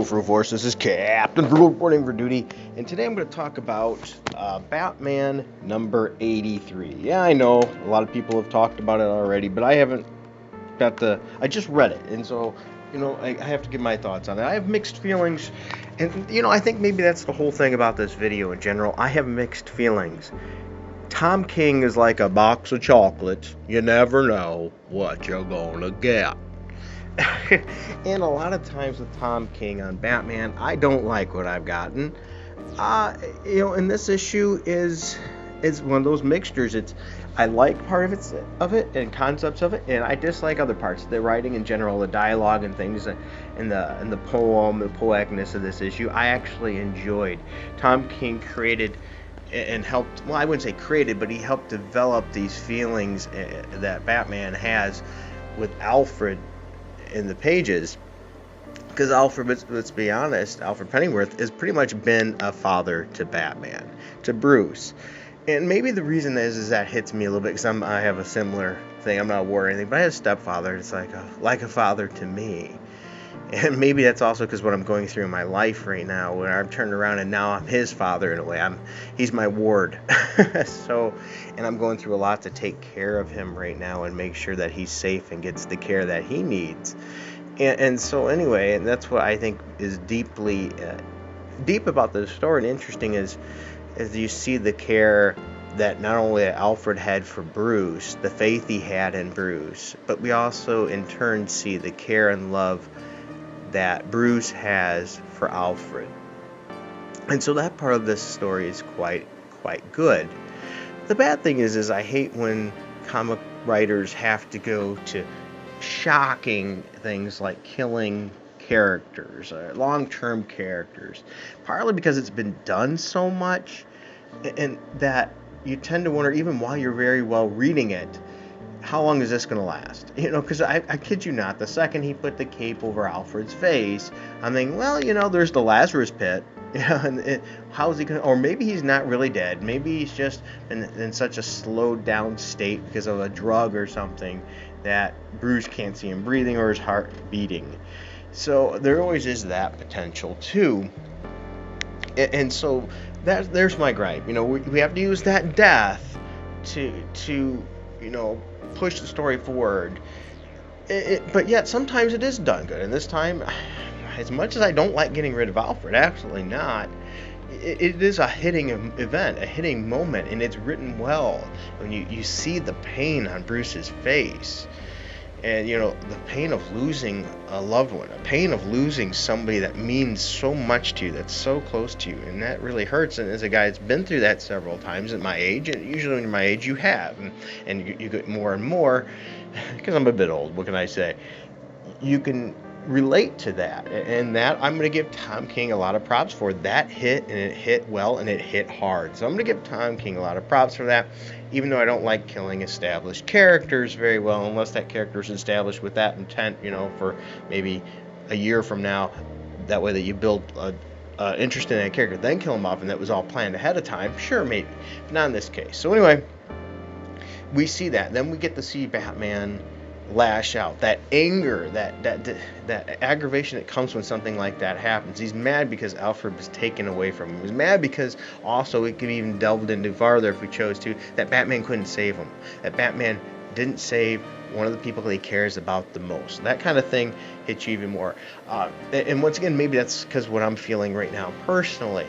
Full Force. This is Captain Full reporting for duty, and today I'm going to talk about Batman number 83. Yeah, I know a lot of people have talked about it already, but I haven't I just read it, and so, I have to give my thoughts on it. I have mixed feelings, and, I think maybe that's the whole thing about this video in general. I have mixed feelings. Tom King is like a box of chocolates. You never know what you're gonna get. And a lot of times with Tom King on Batman, I don't like what I've gotten. And this issue is one of those mixtures. I like part of it and concepts of it, and I dislike other parts. The writing in general, the dialogue and things, and the poem, the poeticness of this issue, I actually enjoyed. Tom King created and helped, well, I wouldn't say created, but he helped develop these feelings that Batman has with Alfred in the pages, because Alfred, let's be honest, Alfred Pennyworth has pretty much been a father to Batman, to Bruce. And maybe the reason is that hits me a little bit, because I have a similar thing. I'm not a war or anything, but I have a stepfather. It's like a father to me. And maybe that's also because what I'm going through in my life right now, when I'm turned around and now I'm his father in a way. He's my ward. And I'm going through a lot to take care of him right now and make sure that he's safe and gets the care that he needs. And so anyway, and that's what I think is deeply deep about the story and interesting is you see the care that not only Alfred had for Bruce, the faith he had in Bruce, but we also in turn see the care and love that Bruce has for Alfred. And so that part of this story is quite good. The bad thing is I hate when comic writers have to go to shocking things like killing characters, long-term characters, partly because it's been done so much, and that you tend to wonder, even while you're very well reading it, how long is this going to last? Because I kid you not, the second he put the cape over Alfred's face, I'm thinking, well, there's the Lazarus pit. And how is he going to, or maybe he's not really dead. Maybe he's just in such a slowed down state because of a drug or something that Bruce can't see him breathing or his heart beating. So there always is that potential too. And so there's my gripe. We have to use that death to push the story forward. But yet sometimes it is done good. And this time, as much as I don't like getting rid of Alfred, absolutely not, it is a hitting event, a hitting moment, and it's written well. When you see the pain on Bruce's face, and the pain of losing a loved one, a pain of losing somebody that means so much to you, that's so close to you, and that really hurts. And as a guy that's been through that several times at my age, and usually when you're my age you have, and you get more and more, because I'm a bit old, what can I say, you can relate to that, and that I'm going to give Tom King a lot of props for. That hit, and it hit well, and it hit hard. So I'm going to give Tom King a lot of props for that, even though I don't like killing established characters very well, unless that character is established with that intent, for maybe a year from now, that way that you build interest in that character, then kill him off, and that was all planned ahead of time. Sure, maybe, but not in this case. So anyway, we see that. Then we get to see Batman lash out, that anger, that aggravation that comes when something like that happens. He's mad because Alfred was taken away from him. He's mad because also it could even delved into farther if we chose to, that Batman couldn't save him, that Batman didn't save one of the people that he cares about the most. That kind of thing hits you even more. And once again, maybe that's because what I'm feeling right now personally.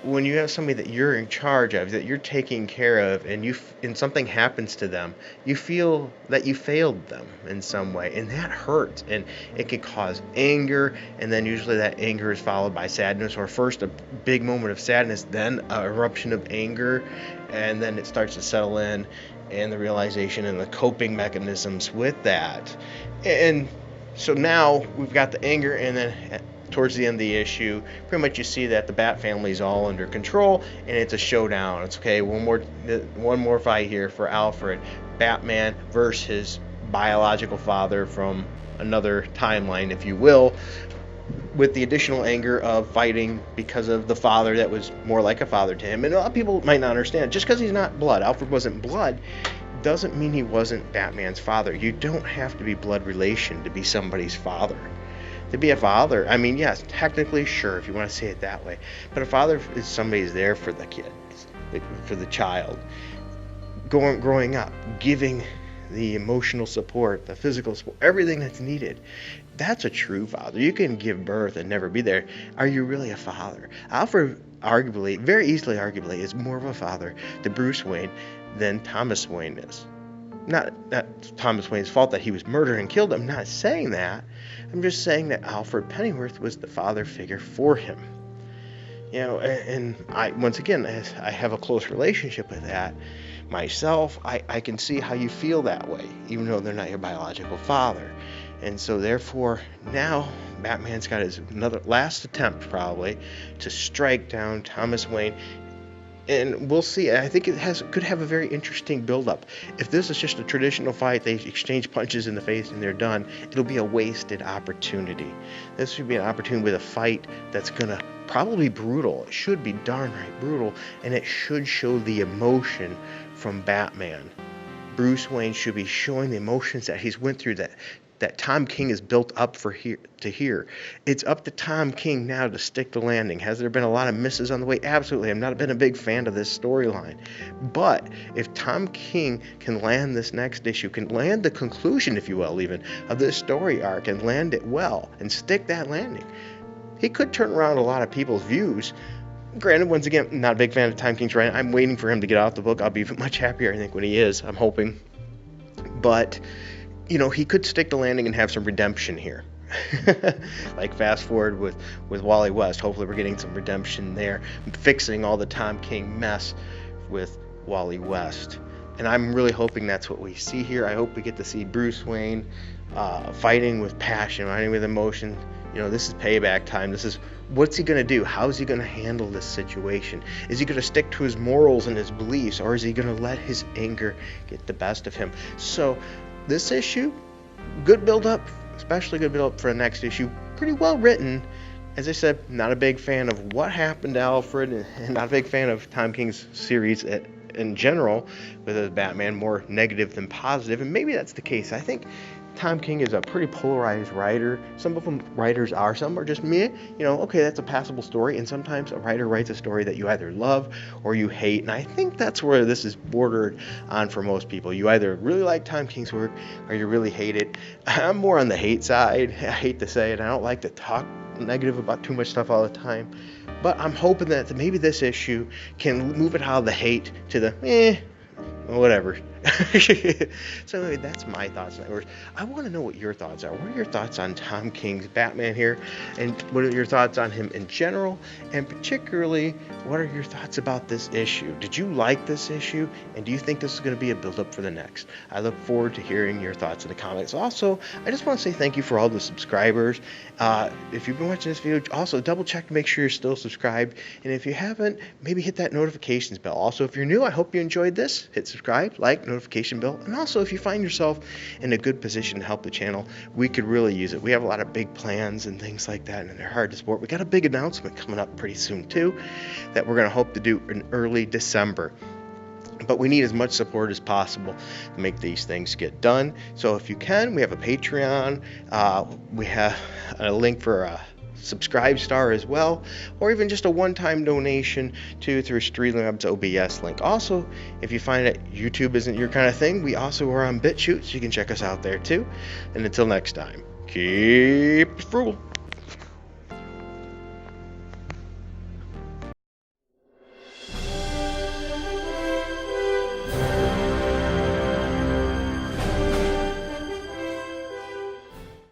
When you have somebody that you're in charge of, that you're taking care of, and something happens to them, you feel that you failed them in some way, and that hurts, and it could cause anger, and then usually that anger is followed by sadness, or first a big moment of sadness, then an eruption of anger, and then it starts to settle in, and the realization and the coping mechanisms with that. And so now we've got the anger, and then towards the end of the issue, pretty much you see that the Bat family is all under control, and it's a showdown. It's okay, one more fight here for Alfred. Batman versus his biological father from another timeline, if you will, with the additional anger of fighting because of the father that was more like a father to him. And a lot of people might not understand, just because he's not blood, Alfred wasn't blood, doesn't mean he wasn't Batman's father. You don't have to be blood relation to be somebody's father. To be a father, I mean, yes, technically, sure, if you want to say it that way, but a father is somebody who's there for the kid, for the child, growing up, giving the emotional support, the physical support, everything that's needed. That's a true father. You can give birth and never be there. Are you really a father? Alfred, arguably, very easily arguably, is more of a father to Bruce Wayne than Thomas Wayne is. Not Thomas Wayne's fault that he was murdered and killed. I'm not saying that. I'm just saying that Alfred Pennyworth was the father figure for him. You know, and I, once again, I have a close relationship with that myself. I can see how you feel that way, even though they're not your biological father. And so therefore, now Batman's got his last attempt probably to strike down Thomas Wayne. And we'll see. I think could have a very interesting build-up. If this is just a traditional fight, they exchange punches in the face and they're done, it'll be a wasted opportunity. This should be an opportunity with a fight that's going to probably be brutal. It should be darn right brutal, and it should show the emotion from Batman. Bruce Wayne should be showing the emotions that he's went through, that Tom King is built up to hear. It's up to Tom King now to stick the landing. Has there been a lot of misses on the way? Absolutely. I've not been a big fan of this storyline. But if Tom King can land this next issue, can land the conclusion, if you will, even, of this story arc, and land it well, and stick that landing, he could turn around a lot of people's views. Granted, once again, not a big fan of Tom King's writing. I'm waiting for him to get off the book. I'll be much happier, I think, when he is. I'm hoping. But you know, he could stick the landing and have some redemption here. Like fast forward with Wally West. Hopefully we're getting some redemption there, fixing all the Tom King mess with Wally West. And I'm really hoping that's what we see here. I hope we get to see Bruce Wayne fighting with passion, fighting with emotion. You know, this is payback time. This is, what's he going to do? How is he going to handle this situation? Is he going to stick to his morals and his beliefs, or is he going to let his anger get the best of him? So this issue, good build-up, especially good build-up for the next issue. Pretty well written. As I said, not a big fan of what happened to Alfred, and not a big fan of Tom King's series in general, with his Batman, more negative than positive, and maybe that's the case. I think Tom King is a pretty polarized writer. Some of them writers are, some are just meh. You know, okay, that's a passable story, and sometimes a writer writes a story that you either love or you hate, and I think that's where this is bordered on for most people. You either really like Tom King's work or you really hate it. I'm more on the hate side. I hate to say it. I don't like to talk negative about too much stuff all the time, but I'm hoping that maybe this issue can move it out of the hate to the whatever. So anyway, that's my thoughts on it. I want to know what your thoughts are. What are your thoughts on Tom King's Batman here? And what are your thoughts on him in general? And particularly, what are your thoughts about this issue? Did you like this issue? And do you think this is going to be a build-up for the next? I look forward to hearing your thoughts in the comments. Also, I just want to say thank you for all the subscribers. If you've been watching this video, also double check to make sure you're still subscribed. And if you haven't, maybe hit that notifications bell. Also, if you're new, I hope you enjoyed this. Hit subscribe, like, notification bell. And also, if you find yourself in a good position to help the channel, we could really use it. We have a lot of big plans and things like that, and they're hard to support. We got a big announcement coming up pretty soon too, that we're going to hope to do in early December. But we need as much support as possible to make these things get done. So if you can, we have a Patreon. We have a link for a Subscribe Star as well, or even just a one-time donation through Streamlabs OBS link. Also, if you find that YouTube isn't your kind of thing, we also are on BitChute, so you can check us out there too. And until next time, keep it frugal.